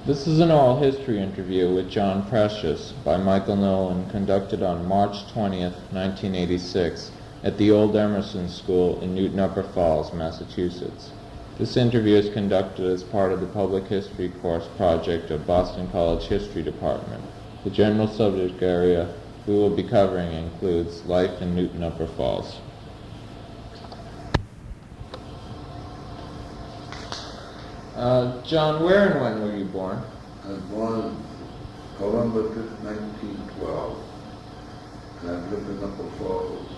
This is an oral history interview with John Precious by Michael Nolan, conducted on March 20th, 1986, at the Old Emerson School in Newton Upper Falls, Massachusetts. This interview is conducted as part of the Public History course project of Boston College History Department. The general subject area we will be covering includes life in Newton Upper Falls. John, where and when were you born? I was born November 5th, 1912, and I've lived in Upper Falls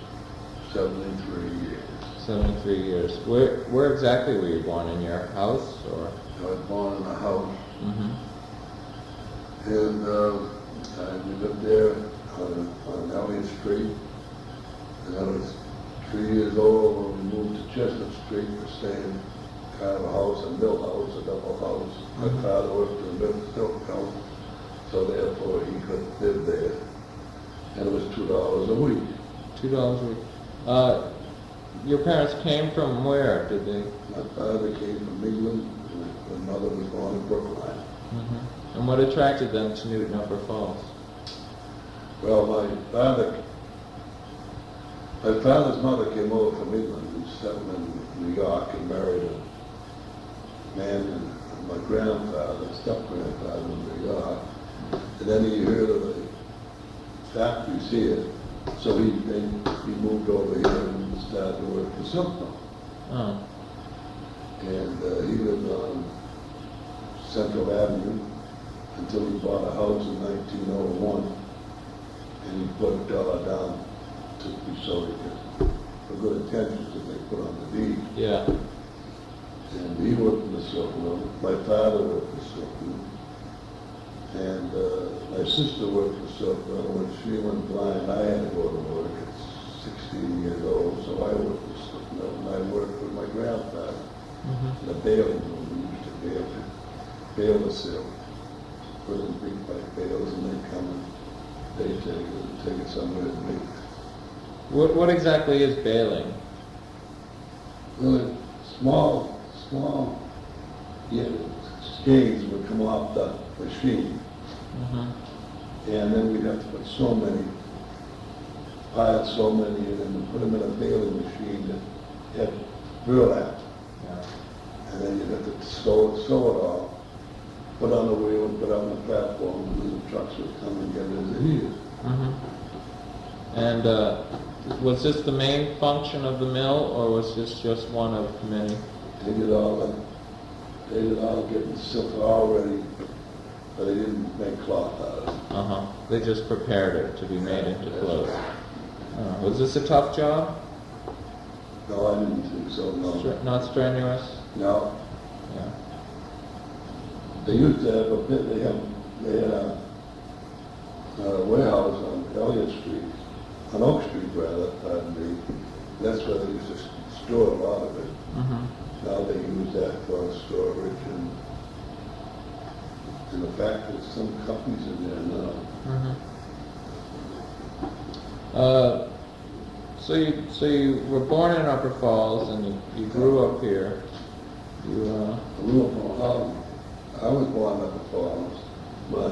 73 years. 73 years. Where exactly were you born? In your house, or? I was born in a house, Mm-hmm. and we lived there on Elliott Street, and I was 3 years old when we moved to Chestnut Street for staying kind of a house, a mill house, a double house. My father worked in a mill silk house, so therefore he could live there. And it was $2 a week. $2 a week. Your parents came from where? Did they? My father came from England, and my mother was born in Brookline. Mm-hmm. And what attracted them to Newton Upper Falls? Well, my father's mother came over from England and settled in New York and married a man, and my grandfather, step-grandfather in New York. And then he heard of the factories here, so he moved over here and started to work for Silkmill. Oh. And he lived on Central Avenue until he bought a house in 1901, and he put $1 down to be so he could, for good intentions that they put on the deed. Yeah. And he worked in the silk mill. My father worked in the silk mill. And my sister worked in the silk mill. When she went blind, I had to go to work at 16 years old, so I worked in the silk mill, and I worked with my grandfather in the baling room. We used to bale the silk, put it in big white bales, and they'd come and they'd take it somewhere and make it. What exactly is baling? Really small skeins would come off the machine. Mm-hmm. And then we'd have to put pile so many in and put them in a baling machine that had burlap. Yeah. And then you'd have to sew it all, put on the wheel and put on the platform, and then the trucks would come and get it as it is. Mm-hmm. And was this the main function of the mill, or was this just one of many? They did all getting silk already, but they didn't make cloth out of it. Uh-huh. They just prepared it to be made into clothes. Was this a tough job? No, I didn't think so, no. Not strenuous? No. Yeah. They used to have a bit, they had a warehouse on Elliott Street, on Oak Street rather, pardon me. That's where they used to store a lot of it. Mm-hmm. Now they use that for storage and in the fact that some companies in there now. Mm-hmm. So you were born in Upper Falls and you grew up here. I was born in Upper Falls. My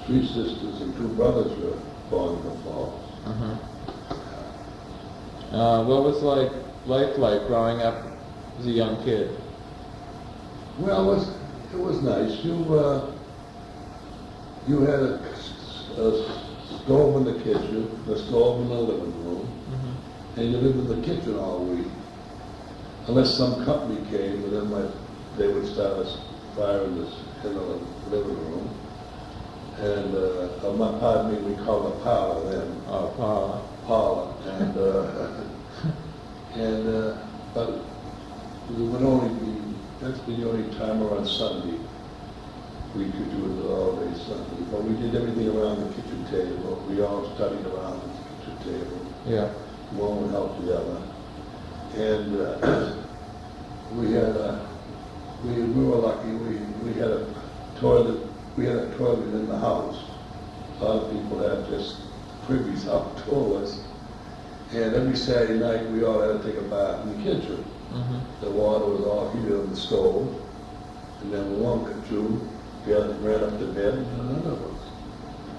3 sisters and 2 brothers were born in Upper Falls. Mm-hmm. What was life like growing up as a young kid? Well, it was nice. You had a stove in the kitchen, a stove in the living room, and you lived in the kitchen all week. Unless some company came, and then they would start a fire in the living room. And pardon me, we called it parlor then. Oh, parlor. Parlor. But it would only be, that's the only time around Sunday we could do it all day Sunday. But we did everything around the kitchen table. We all studied around the kitchen table. Yeah. One would help the other. And we were lucky. We had a toilet. We had a toilet in the house. A lot of people had just privies out toilets. And every Saturday night, we all had to take a bath in the kitchen. The water was all heated on the stove. And then one could do, ran up to bed, and none of us.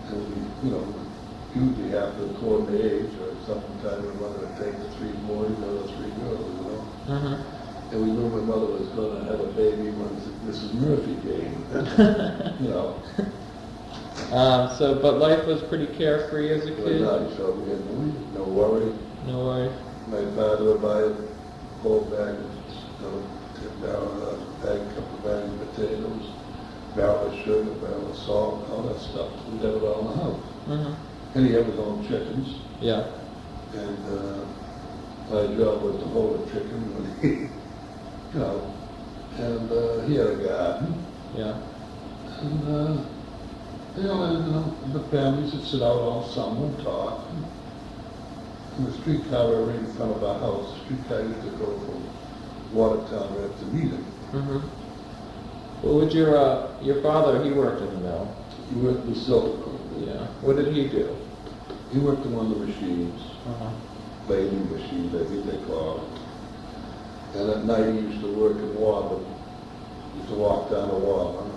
And we, usually after the quarter age, or sometime we wanted to take the 3 boys, the other 3 girls, And we knew my mother was going to have a baby when Mrs. Murphy came, But life was pretty carefree as a It was kid? nice, so we had no worry. No worry. My father would buy a whole bag of, couple bags of potatoes, barrel of sugar, barrel of salt, all that stuff. We had it all in the house. And he had his own chickens. Yeah. And my job was to hold a chicken when he, and he had a garden. Yeah. And, the families would sit out all summer and talk. And the streetcar were right in front of our house. The streetcar used to go from Watertown right up to Needham. What would your father, he worked in the mill? He worked the silk. Yeah. What did he do? He worked on one of the machines, bathing machines, I think they call it. And at night he used to work in Warburg. He used to walk down to Warburg.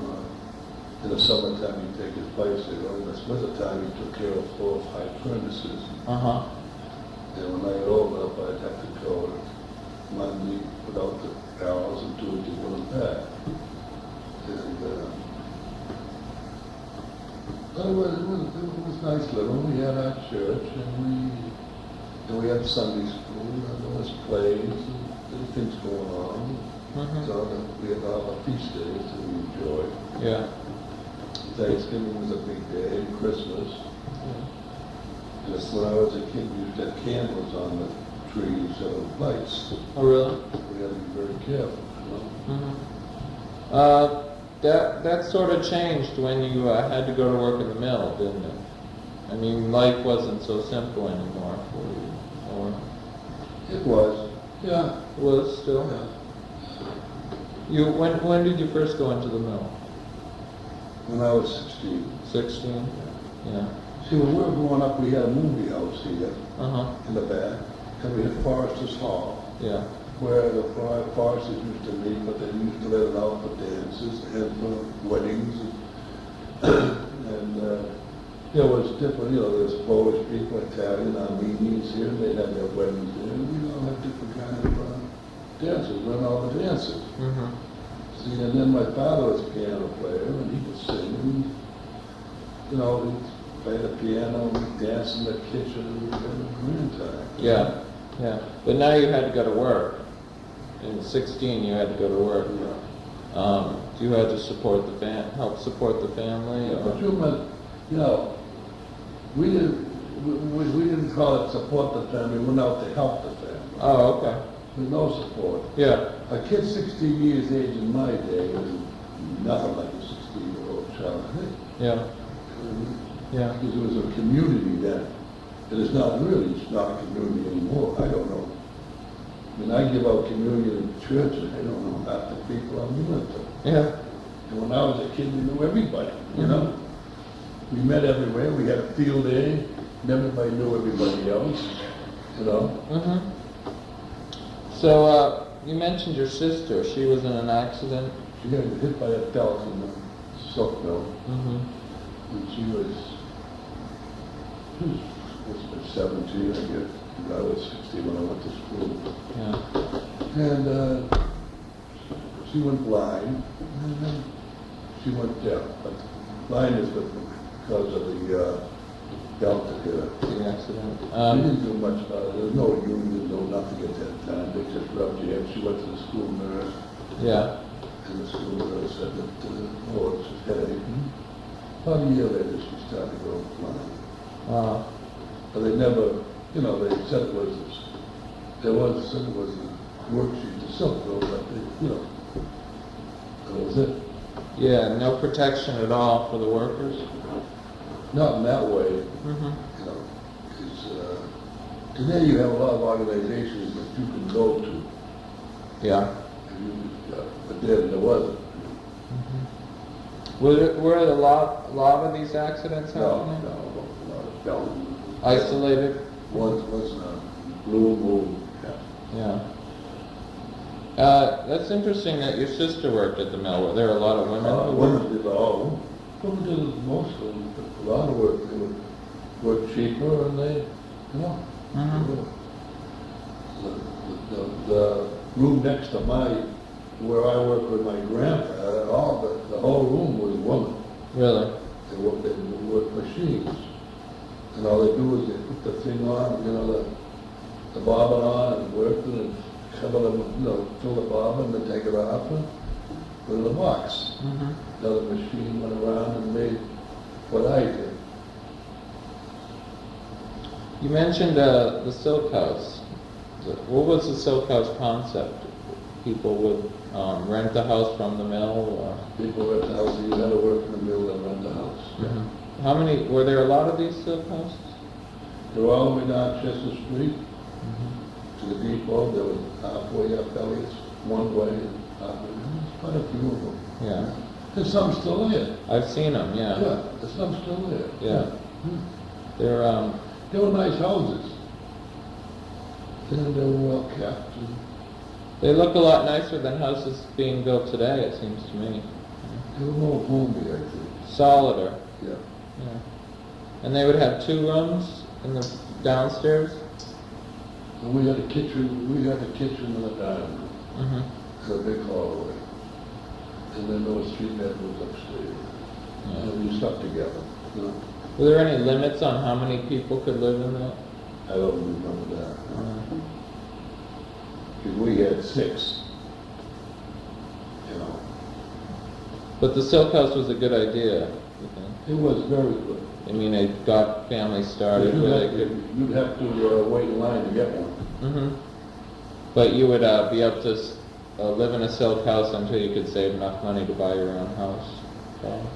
In the summertime he'd take his bicycle. In the wintertime he took care of 4 or 5 furnaces. And when I got old enough, I'd have to go Monday without the barrels and do it to put them back. And it was nice living. We had our church, and we had Sunday school, and there was plays, and there were things going on. So we had all our feast days that we enjoyed. Yeah. Thanksgiving was a big day, and Christmas. Just when I was a kid, we used to have candles on the trees, lights. Oh, really? We had to be very careful, That sort of changed when you had to go to work in the mill, didn't it? I mean, life wasn't so simple anymore for you, or? It was, yeah. It was still? Yeah. When did you first go into the mill? When I was 16. 16? Yeah. See, when we were growing up, we had a movie house here Uh-huh. in the back, and we had Foresters Hall, Yeah. where the foresters used to meet, but they used to let it out for dances and for weddings. And there was different, there's Polish people, Italian, Armenians here, and they'd have their weddings there, and we all had different kind of dances, learn all the dances. See, and then my father was a piano player, and he could sing, and, he'd play the piano, we'd dance in the kitchen, and we'd have a grand time. Yeah. Yeah. But now you had to go to work. In 16, you had to go to work. Yeah. You had to support help support the family. Yeah, but we didn't call it support the family. We went out to help the family. Oh, okay. With no support. Yeah. A kid 16 years age in my day was nothing like a 16-year-old child. Yeah. Yeah. Because it was a community then. It is not really, it's not a community anymore. I don't know. I mean, I give out community in church, and I don't know half the people I'm with. Yeah. And when I was a kid, we knew everybody, We met everywhere. We had a field day, and everybody knew everybody else, So, you mentioned your sister. She was in an accident. She got hit by a belt in the silk mill. And she was 17, I guess. I was 16 when I went to school. Yeah. And she went blind, and then she went deaf. But blind is because of the belt that hit her. The accident. She didn't do much about it. There was no union, no nothing at that time. They just rubbed her in. She went to the school nurse. Yeah. And the school nurse said that, it's just headache. About a year later, she started to go blind. But they never, they said it was, said it was a worksheet to silk mill, but that was it. Yeah, no protection at all for the workers? Not in that way, because today you have a lot of organizations that you can go to. Yeah. But then there wasn't. Were a lot of these accidents happening? No. Isolated? Once was Blue Moon. Yeah. That's interesting that your sister worked at the mill. Were there a lot of women? Women did all. Well, they did most of them, a lot of work, they would work cheaper and they, you know. Mhm. The room next to where I work with my grandfather, the whole room was women. Really? They work machines. And all they do is they put the thing on, you know, the bobbin on and work it and cover them, you know, fill the bobbin and take it off and put it in a box. Mhm. Another machine went around and made what I did. You mentioned the silk house. What was the silk house concept? People would rent the house from the mill, or? People rent the house, you had to work in the mill and rent the house. Mhm. How many, were there a lot of these silk houses? They were all the way down Chester Street Mhm. to the depot. There was halfway up Elliott's one way and halfway. There's quite a few of them. Yeah. There's some still there. I've seen them, yeah. Yeah, there's some still there. Yeah. Hmm. They're, They were nice houses. And they were well kept. they look a lot nicer than houses being built today, it seems to me. They were more homey, I think. Solider. Yeah. Yeah. And they would have 2 rooms in the downstairs? And we had a kitchen and a dining room. Mm-hmm. And a big hallway. And then there was 3 bedrooms upstairs. Yeah. And we stuck together. You know? Were there any limits on how many people could live in that? I don't remember that. Because we had 6. You know. But the silk house was a good idea, you think? It was very good. I mean, it got families started You'd where have they could... you'd have to wait in line to get one. Mm-hmm. But you would be able to live in a silk house until you could save enough money to buy your own house. So.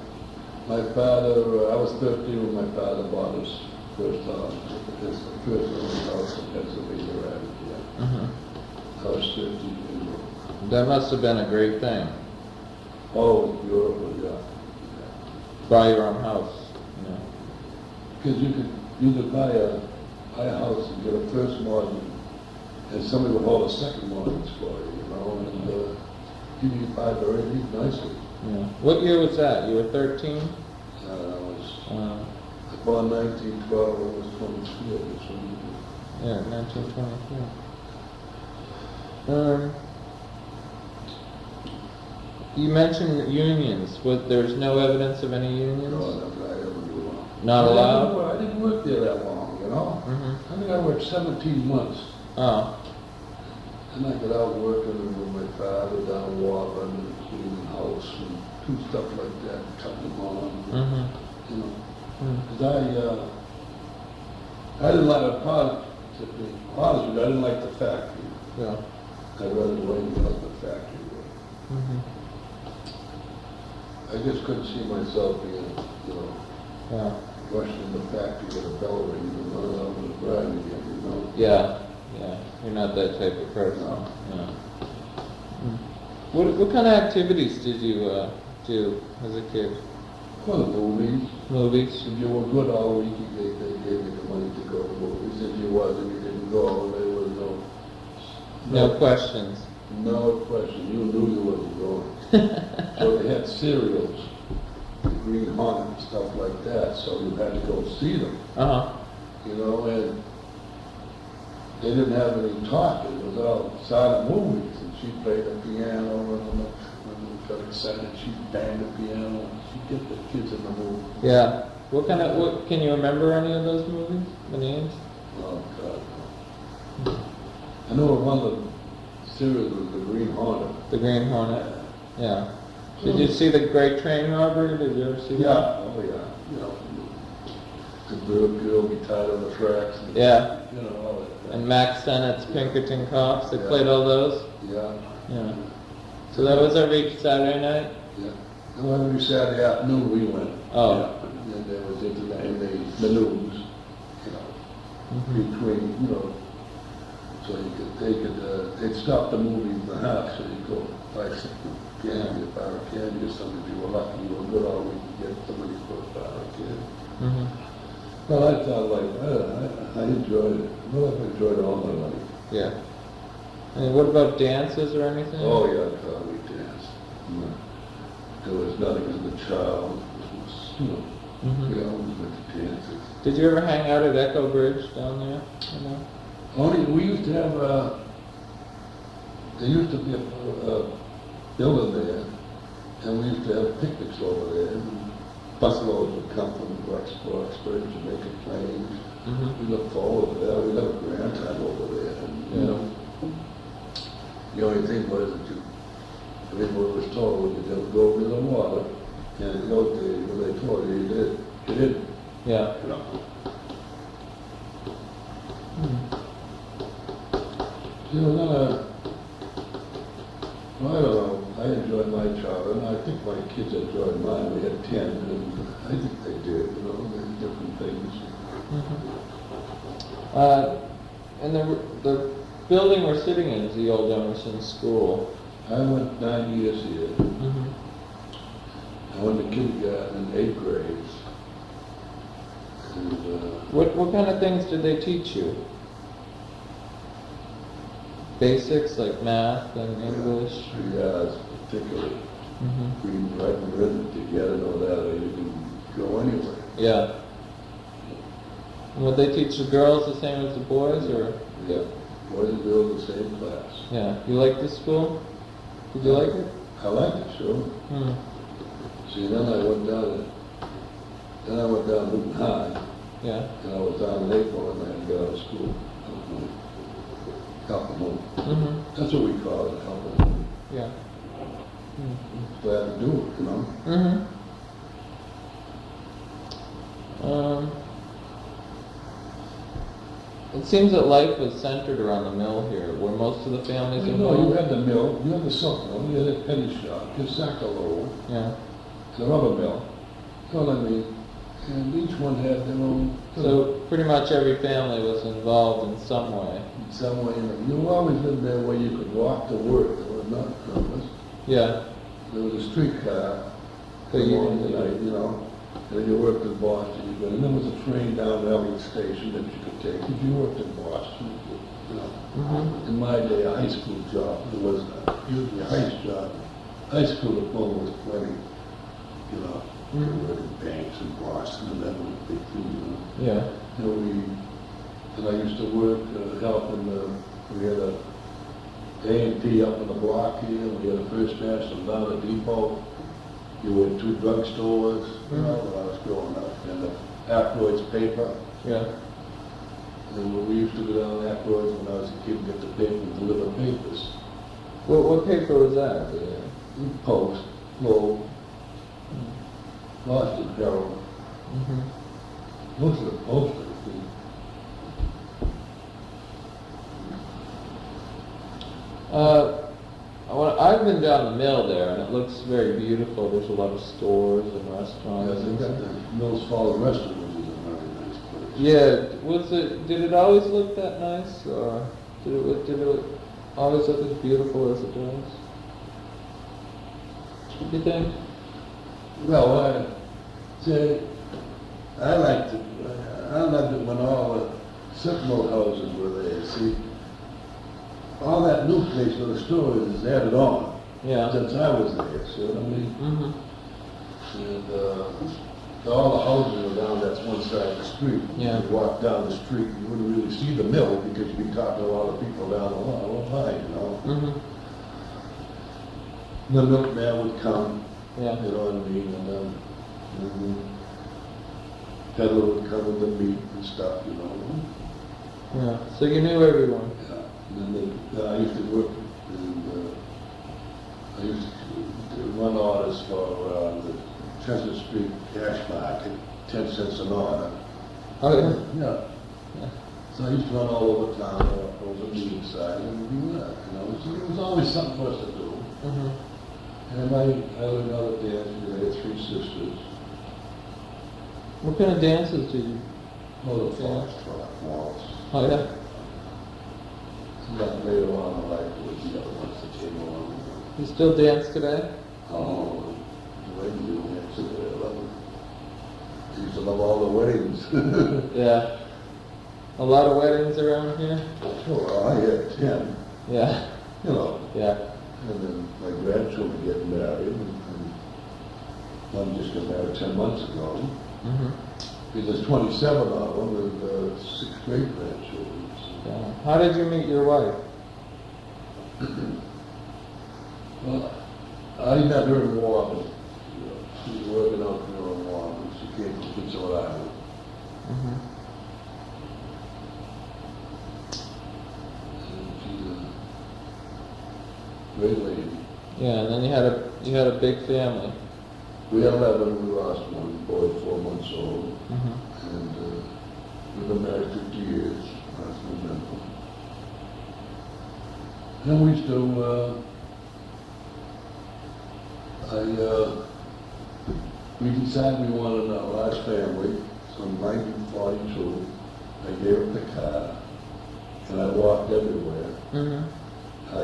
My father, I was 13 when my father bought his first house, his first own house in Pennsylvania Avenue. Yeah. Mm-hmm. I was 13 years old. That must have been a great thing. Oh, beautiful, yeah. Buy your own house, you know. Because you could buy a house and get a first mortgage, and somebody would hold a second mortgage for you, you know, and give you 5 or 8 nicely. Yeah. What year was that? You were 13? I was Uh, born 1912, I was 22 at this one. yeah, 1923. You mentioned unions. There's no evidence of any unions? No, I ever knew one. Not allowed? I didn't work there that long, you know? Mm-hmm. I think I worked 17 months. Oh. And I got out working with my father down Warbin and cleaning the house and do stuff like that, cutting them on, Mm-hmm. you know. Mm-hmm. Because I didn't like to be honest with you, I didn't like the factory. Yeah. I rather the way the factory worked. Mm-hmm. I just couldn't see myself being, you know, Yeah. rushed in the factory with a bell ring and run out with a bride again, you know. Yeah. Yeah. You're not that type of person. No. Yeah. Mm. What kind of activities did you do as a kid? Well, the movies. Movies? If you were good all week, they gave you the money to go to movies. If you wasn't, you didn't go. There was No questions. no question. You knew you wasn't going. So they had cereals, the Green Hornet and stuff like that, so you had to go see them, Uh-huh. you know, and they didn't have any talking. It was all silent movies, and she played the piano, and when got excited, she'd bang the piano, she'd get the kids in the movie. Yeah. What can you remember any of those movies? The names? Oh, God. I know one of the series was the Green Hornet. The Green Hornet? Yeah. Did you see the Great Train Robbery? Did you ever see Yeah, that? oh yeah, you know, the girl be tied on the tracks. And, Yeah. you know, all that. And Max Sennett's Pinkerton Cops, they Yeah. played all those? Yeah. Yeah. So that was every Saturday night? Yeah. And every Saturday afternoon we went. Oh. Yeah. And there was the news, you know, Mm-hmm. between, you know, so they'd stop the movie in the house, so you go buy some candy, a bar of candy or something. If you were lucky, you were good all week, you get somebody for a bar of candy. Mm-hmm. Well, I thought I enjoyed it. Well, I've enjoyed all my life. Yeah. And what about dances or anything? Oh yeah, I thought we danced. There was nothing as a child. It was you know. Mhm. We always went to dances. Did you ever hang out at Echo Bridge down there? You know? Only, we used to have, there used to be a building there, and we used to have picnics over there. And busloads would come from Craftspersons, Jamaica Plains. Mhm. We look forward to that. We'd have a grand time over there. And, you know, the only thing was that everyone was told you didn't go over the water. And in those days, when they told you, you did. You didn't. Yeah. You know. You know, well, I don't know. I enjoyed my childhood, and I think my kids enjoyed mine. We had 10, and I think they did, you know, there's different things. And the building we're sitting in is the old Emerson School. I went 9 years here. Mm-hmm. I went to kindergarten in 8th grade. And, What kind of things did they teach you? Basics like math and English? yes, particularly. Mm-hmm. Reading, writing, arithmetic, you gotta know that, or you can go anywhere. Yeah. And would they teach the girls the same as the boys, or? Yeah, boys and girls the same class. Yeah. You like this school? Did you like it? I liked it, sure. Hmm. See, then I went down Newton High, Yeah. and I was down in April, and I had to get out of school. Help them home. Mm-hmm. That's what we call it, help them home. Yeah. Glad to do it, you know. Mm-hmm. It seems that life was centered around the mill here. Were most of the families You involved? know, you had the mill, you had the silk mill, you had a penny shop, you had Sackalow, Yeah. the rubber mill. You know what I mean? And each one had their own. So pretty much every family was involved in some way. In some way, you always lived there where you could walk to work. There was not compass. Yeah. There was a streetcar. So you on didn't- the night, you know. And then you worked in Boston. And then there was a train down Elliott Station that you could take. If you worked in Boston, you know. Mm-hmm. In my day, a high school job, it was usually a high job. High school diploma was plenty, you know. You could work in banks in Boston, and that was a big thing, you know. Yeah. You know, and I used to work, helping, we had a A&P up in the block here, we had a First National down at Depot. You were in 2 drugstores, you know, when I was growing up, and the afterwards paper. Yeah. And we used to go down afterwards when I was a kid and get the paper and deliver papers. What paper was that? Post, Globe, Boston Herald, Mm-hmm. most of the posters. I've been down the mill there, and it looks very beautiful. There's a lot of stores and Yeah, restaurants. they got the Mills Falls Restaurant, which is a very nice place. Yeah. Did it always look that nice, or did it always look as beautiful as it does? Do you think? Well, I liked it. I loved it when all the Sentinel houses were there. See, all that new place where the store is added on Yeah. since I was there. See what I mean? Mm-hmm. And all the houses are down that one side of the street. Yeah. You walk down the street, you wouldn't really see the mill because you'd be talking to a lot of people down the line, you know. Mm-hmm. The milkman would come. Yeah. You know what I mean? And peddler would come with the meat and stuff, you know. Yeah. So you knew everyone. Yeah. And then I used to work, and I used to run orders for the Chestnut Street cash market, 10 cents an order. Oh yeah. Yeah. Yeah. So I used to run all over town, over the meeting side, and do that, you know. So there was always something for us to do. Mm-hmm. And I learned how to dance. I had 3 sisters. What kind of dances did you? Oh, the foxtrot waltz. Oh yeah. But later on in life, it was the other ones that came along. You still dance today? Oh, the wedding you dance, I love it. I used to love all the weddings. Yeah. A lot of weddings around here? Oh, I had 10, Yeah. you know. Yeah. And then my grandchildren get married, and One just got married 10 months ago. Mm-hmm. There's 27 of them and 6 great-grandchildren. Yeah. How did you meet your wife? Well, I met her in Warren. She was working out there in Warren. She came from Kitchener Island. Mm-hmm. And she's a great lady. Yeah, and then you had a big family. We had 11, we lost one boy 4 months old. Mm-hmm. And we've been married 50 years, last November. And we still, we decided we wanted a large family, so in 1942, I gave up the car, and I walked everywhere. Mm-hmm. I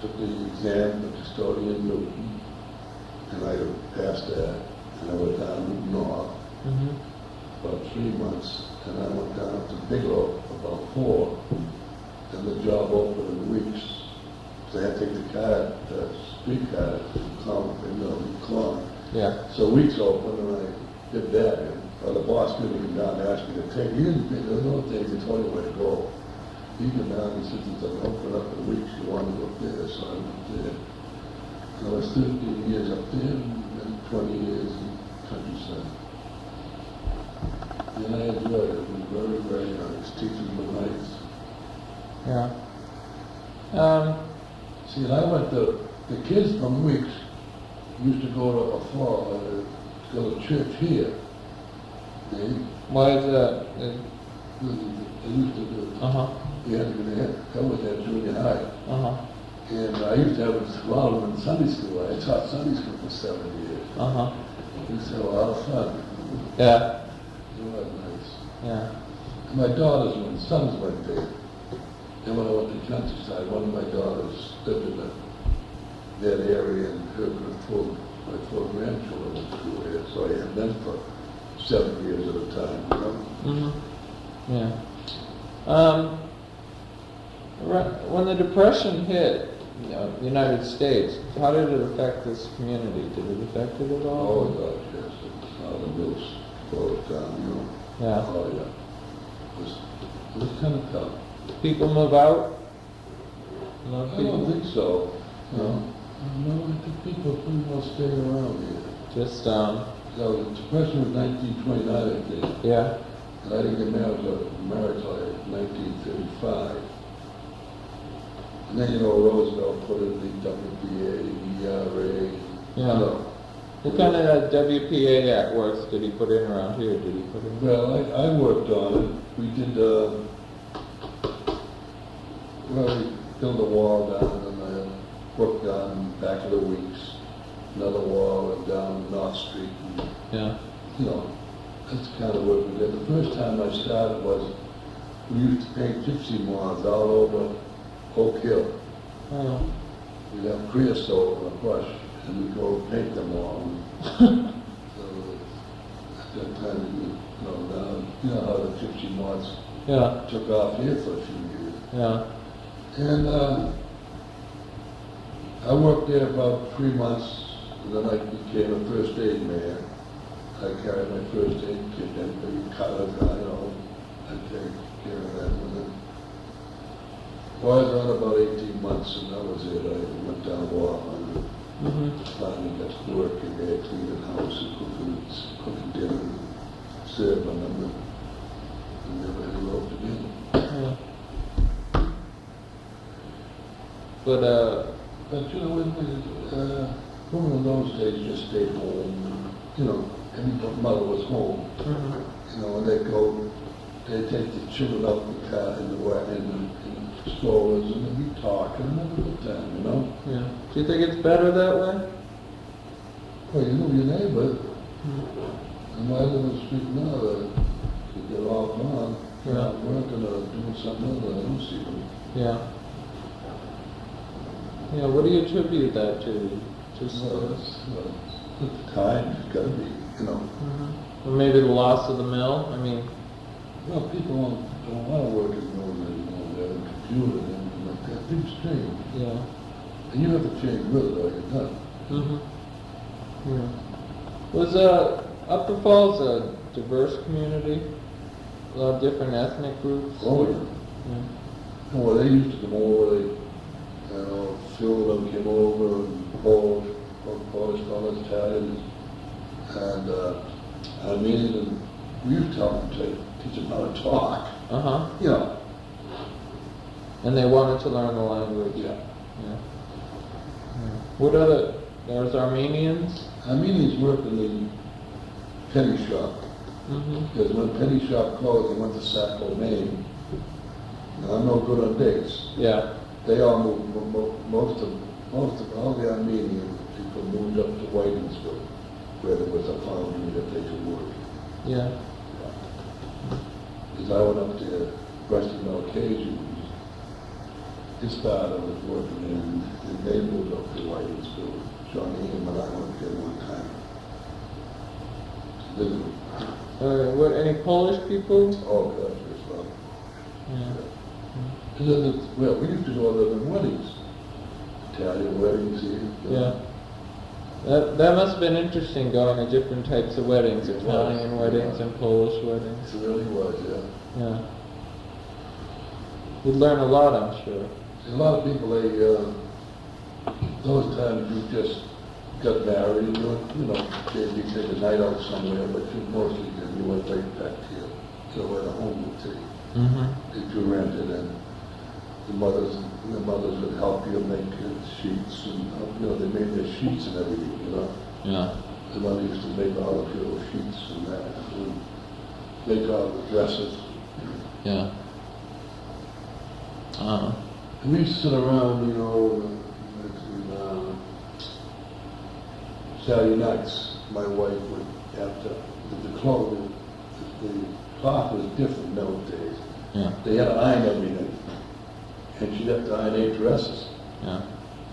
took the exam for custodian in Newton, and I passed that, and I went down north Mm-hmm. about 3 months, and I went down to Bigelow about 4, and the job opened in weeks. So I had to take the car, the streetcar from Clon. Yeah. So weeks open, and I did that, and the boss didn't come down and ask me to take, he didn't, there were no things, he told me where to go. He came down and said, since I opened up in weeks, you want to go up there, so I went there. And I was 13 years up there, and 20 years in countryside. And I enjoyed it. It was very, very nice. Teaching the nights. Yeah. See, and I went to, the kids from Weeks used to go to a fall, go to church here. Why is that? They used to do it. Uh-huh. That was at junior high. Uh-huh. And I used to have a lot of them in Sunday school. I taught Sunday school for 7 years. Uh-huh. We used to have a lot of fun. Yeah. It was nice. Yeah. My daughters and sons went there. And when I went to countryside, one of my daughters lived in that area, and my 4 grandchildren went to school here, so I had them for 7 years at a time, you know? Mm-hmm. Yeah. When the Depression hit, the United States, how did it affect this community? Did it affect it at all? Oh, God, yes. The mills closed down, you know? Yeah. Oh, yeah. It was kind of tough. People move out? No I people? don't think so. No. No, I think people pretty well stay around here. Just, So the Depression was 1929, I think. yeah. And I didn't get married till 1935. And then, you know, Roosevelt put in the WPA, the ERA. Yeah. You know. What kind of WPA Act works did he put in around here? Did he put in? Well, I worked on it. We did, we built a wall down and I worked on back of the Weeks. Another wall and down North Street. And, Yeah. you know, that's kind of what we did. The first time I started was we used to paint gypsy moths all over Oak Hill. Oh. We'd have creosote and a brush, and we'd go paint them all. So at that time, now, you know how the gypsy moths Yeah. took off here for a few years. Yeah. And I worked there about 3 months, and then I became a first aid man. I carried my first aid kit, and cut a guy, you know, I take care of that. And then, well, I was on about 18 months, and that was it. I went down to Warren. Mm-hmm. Finally got to work in there, cleaning the house and cooking dinner and serving them, and never had eloped again. Yeah. But, But you know, women in those days just stayed home. You know, every mother was home. mm-hmm. You know, and they'd take the children up in the car in the strollers, and they'd be talking and have a good time, you know? Yeah. Do you think it's better that way? Well, you know your neighbor, Mm-hmm. and I live in the street now, they're all gone. Yeah. They're out working or doing something other, I don't see them. Yeah. Yeah, what do you attribute that to? Just, Well, at the time, it's gotta be, you know. Or maybe the loss of the mill? I mean, Well, people don't want to work in mills anymore. They have a computer and everything like that. Things change. yeah. And you have to change with it or you're done. Mm-hmm. Yeah. Was Upper Falls a diverse community? A lot of different ethnic groups? Oh, yeah. Yeah. Well, they used to come over, Phil and them came over, and Polish fellas, Italians, and, and we used to help them teach them how to talk, Uh-huh. you know. And they wanted to learn the language. Yeah. Yeah. What other, there's Armenians? Armenians worked in the penny shop, Mm-hmm. because when penny shop closed, they went to Saco, Maine. Now, I'm no good on dates. Yeah. They all moved, most of all the Armenian people moved up to Whitingsville, where there was a foundry that they could work. Yeah. Because I went up there, Western Occasion, his father was working there, and they moved up to Whitingsville. Johnny and I went there one time. What, any Polish people? Oh, gosh, there's a lot. Yeah. And then, well, we used to go to the weddings, Italian weddings here. Yeah. That must have been interesting going to different types of weddings, It was. Italian weddings and Polish weddings. It really was, yeah. Yeah. You'd learn a lot, I'm sure. A lot of people, those times you just got married, and you take a night out somewhere, but you mostly you went right back to where the home would take. Mm-hmm. If you rented, and the mothers would help you make sheets, and they made their sheets and everything, Yeah. The mother used to make all the little sheets and that, and make all the dresses. Yeah. And we used to sit around, Saturday nights, my wife would have to, the clothing, the cloth was different nowadays. Yeah. They had to iron everything. And she'd have to iron 8 dresses Yeah.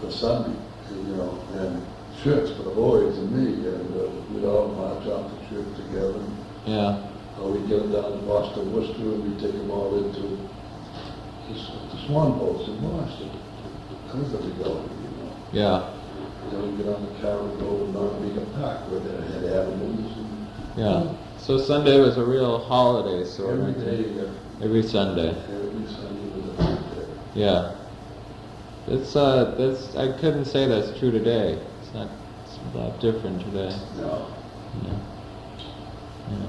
for Sunday, and shirts for the boys and me, and we'd all march off the trip together. Yeah. We'd get them down to Boston, Worcester, and we'd take them all into the Swan Boats in Boston. That was where we go, Yeah. Then we get on the car and go to non-vegan park where they had avenues. Yeah. So Sunday was a real holiday sort Every of day, thing. Every Sunday. every Sunday was a big day. Yeah. That's I couldn't say that's true today. It's a lot different today. No. Yeah.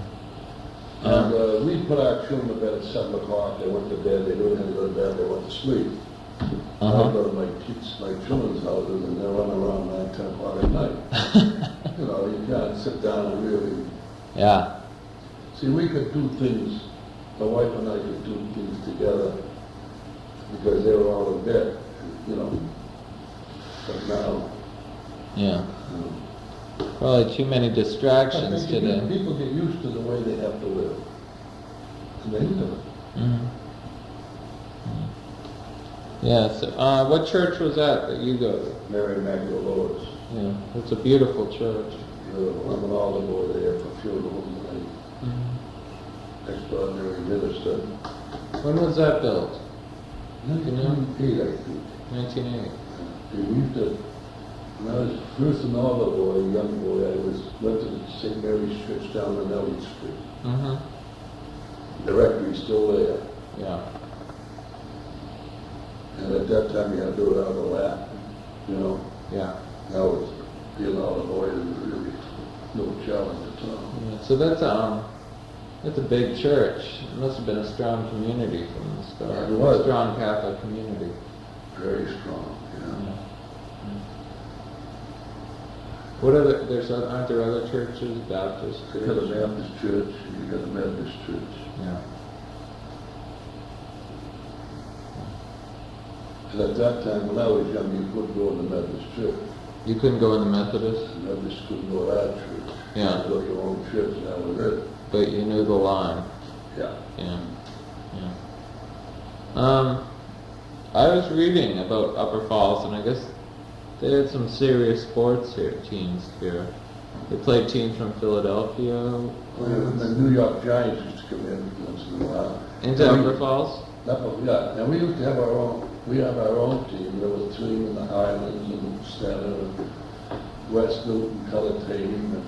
And we put our children to bed at 7 o'clock. They went to bed. They knew they had to go to bed. They went to sleep. Uh-huh. I go to my children's houses, and they're running around 9, 10 o'clock at night. You can't sit down and really. Yeah. See, we could do things. My wife and I could do things together because they were all in bed. But now. Yeah. Probably too many distractions I think today. people get used to the way they have to live. And they live. Mm-hmm. Yeah. So, what church was that you go to? Mary Magdalene's. Yeah. It's a beautiful church. I'm an altar boy there for funerals and Mm-hmm. extraordinary minister. When was that built? 1908, I think. 1980. We used to, when I was first an altar boy, a young boy, went to the St. Mary's Church down on Elliott Street. Mm-hmm. The rectory's still there. Yeah. And at that time, you had to do it out of the lap, Yeah. Now it's being an altar boy is really no challenge at all. Yeah. So that's a big church. It must have been a strong community from the start. It was. A strong Catholic community. Very strong, Yeah. What other? Aren't there other churches? Baptist You got a church? Baptist church, you got a Methodist church. Yeah. And at that time, when I was young, you couldn't go in the Methodist church. You couldn't go in the Methodist, The Methodists couldn't go to our church. Yeah. You could go to your own church, and that was it. but you knew the line. Yeah. Yeah. Yeah. I was reading about Upper Falls, and I guess they had some serious sports teams here. They played teams from Philadelphia. And the New York Giants used to come in once in a while. Into Upper Falls? Yeah, and we used to have our own. We have our own team. There was a team in the Highlands and Center and West Newton color team, and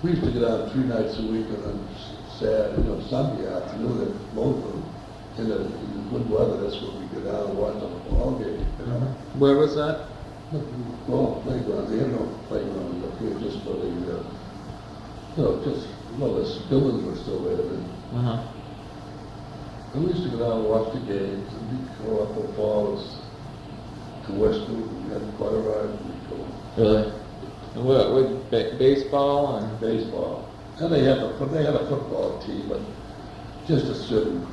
We used to get out 3 nights a week and on Sunday afternoon at both of them. In the good weather, that's when we go down and watch on the ball game, you know. Where was that? Well, playground, they had no playground up here, just for the, the buildings were still there then. Uh-huh. And we used to go down and watch the games, and we'd go up the falls to Westwood, and we had quite a ride, and we'd go. Really? And what baseball and? Baseball. And they had a football team, but just a certain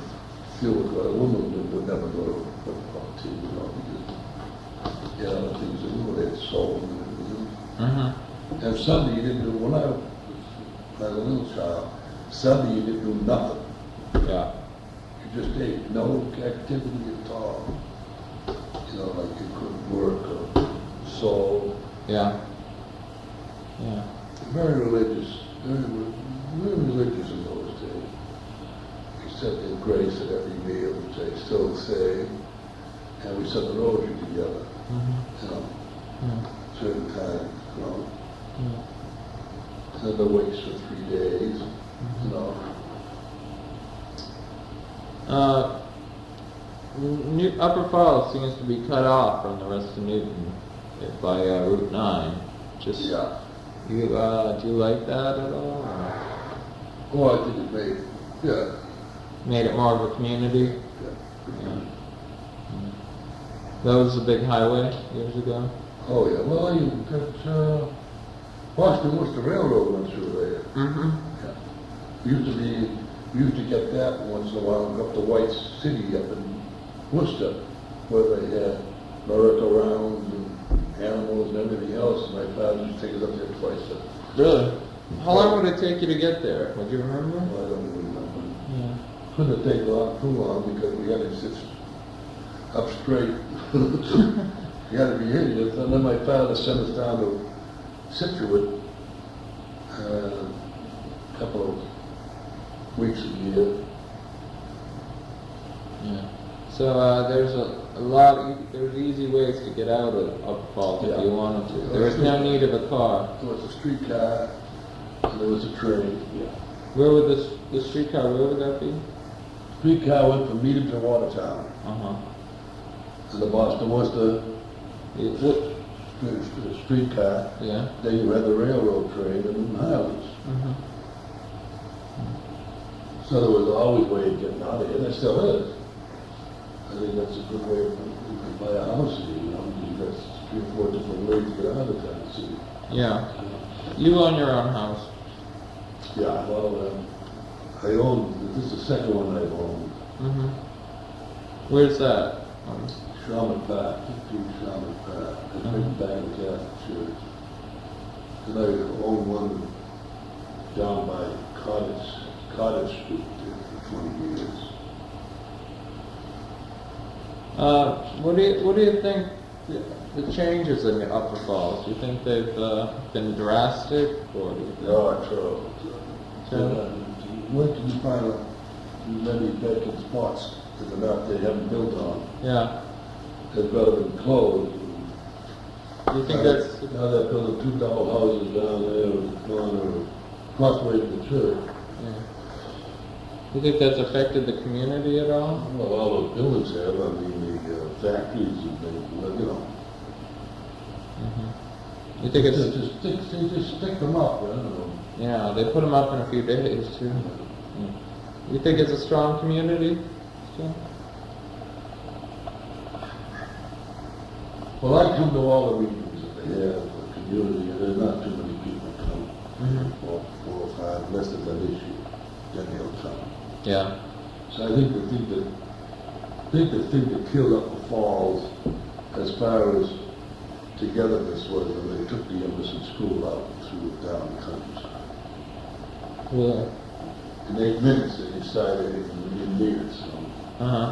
few, a woman would never go to a football team, you know, because you had other things to do, they had soul and everything. Mm-hmm. And Sunday you didn't do, when I was a little child, Sunday you didn't do nothing. Yeah. You just ate, no activity at all. You know, like you couldn't work or soul. Yeah. Yeah. Very religious, very religious in those days. We said the grace at every meal, which they still say, and we said the rosary together, Mm-hmm. you know, Mm-hmm. certain times, you know. Mm-hmm. And then the waits for 3 days, you know. Upper Falls seems to be cut off from the rest of Newton by Route 9. Just Yeah. do you like that at all? Or Oh, I think it made, yeah. made it more of a community? Yeah. That was a big highway years ago. Oh, yeah, well, Boston Worcester Railroad went through there. Mm-hmm. Yeah. We used to get that once in a while up to White City up in Worcester, where they had merry-go-rounds and animals and everything else. My father used to take us up there twice. Really? How long would it take you to get there? Would you remember? I don't even remember. Yeah. Couldn't have taken too long because we had to sit up straight. You had to be idiots. And then my father sent us down to Situate a couple of weeks a year. Yeah. So there's there's easy ways to get out of Upper Falls if you wanted to. There was no need of a car. There was a streetcar, and there was a train. Yeah. Where would the streetcar, where would that be? Streetcar went from Needham to Watertown. Uh-huh. And the Boston Worcester streetcar. Yeah. Then you had the railroad train and the highways. Mm-hmm. So there was always a way of getting out of here, and there still is. I think that's a good way of you can buy a house here, you know, you've got 3 or 4 different ways to get out of town city. Yeah. You own your own house. Yeah, well, I own, this is the second one I've owned. Mm-hmm. Where's that? Sharman Park, 15 Sharman Park, it's right back in the Catholic Church. And I owned one down by Cottage Street there for 20 years. What do you think the changes in the Upper Falls? Do you think they've been drastic, or do you think? Oh, where can you find many vacant spots that are not, they haven't built on? Yeah. They've got them closed. Do you think that's? Now they're building 2 double houses down there in the corner, crossway to the church. Yeah. Do you think that's affected the community at all? Well, all those buildings have, I mean, the factories and things, you know. Mm-hmm. You think it's? They just stick them up, I don't know. Yeah, they put them up in a few days too. Yeah. You think it's a strong community still? Well, I come to all the meetings that they have for the community, and there's not too many people come. Mm-hmm. 4 or 5, unless there's an issue, then they'll come. Yeah. So I think the thing that killed up the Falls, as far as togetherness, was when they took the Emerson School out and threw it down the countryside. Well. In 8 minutes, they decided it was in years. So Uh-huh.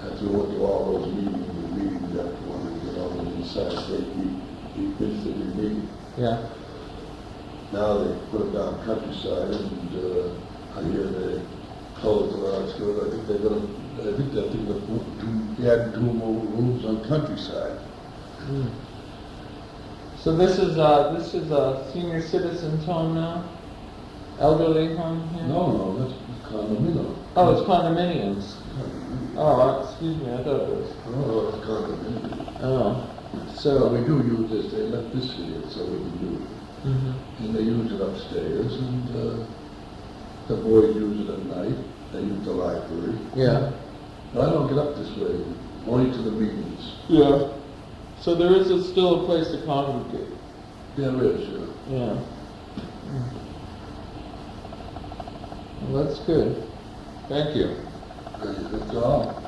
after we went to all those meetings after one and get all those inside, we finished the meeting. Yeah. Now they put it down countryside, and I hear they closed the large school. I think they're thinking of adding 2 more rooms on countryside. Mm. So this is a senior citizen's home now? elderly home here? No, that's condominium. Oh, it's condominiums. Oh, excuse me, I thought it was. No, it's condominium. Oh, So so. we do use this, they left this here so we can use it. Mhm. And they use it upstairs, and the boys use it at night. They use the library. Yeah. But I don't get up this way, only to the meetings. Yeah. So there is still a place to congregate. There is, yeah. Yeah. Well, that's good. Thank you. That's all.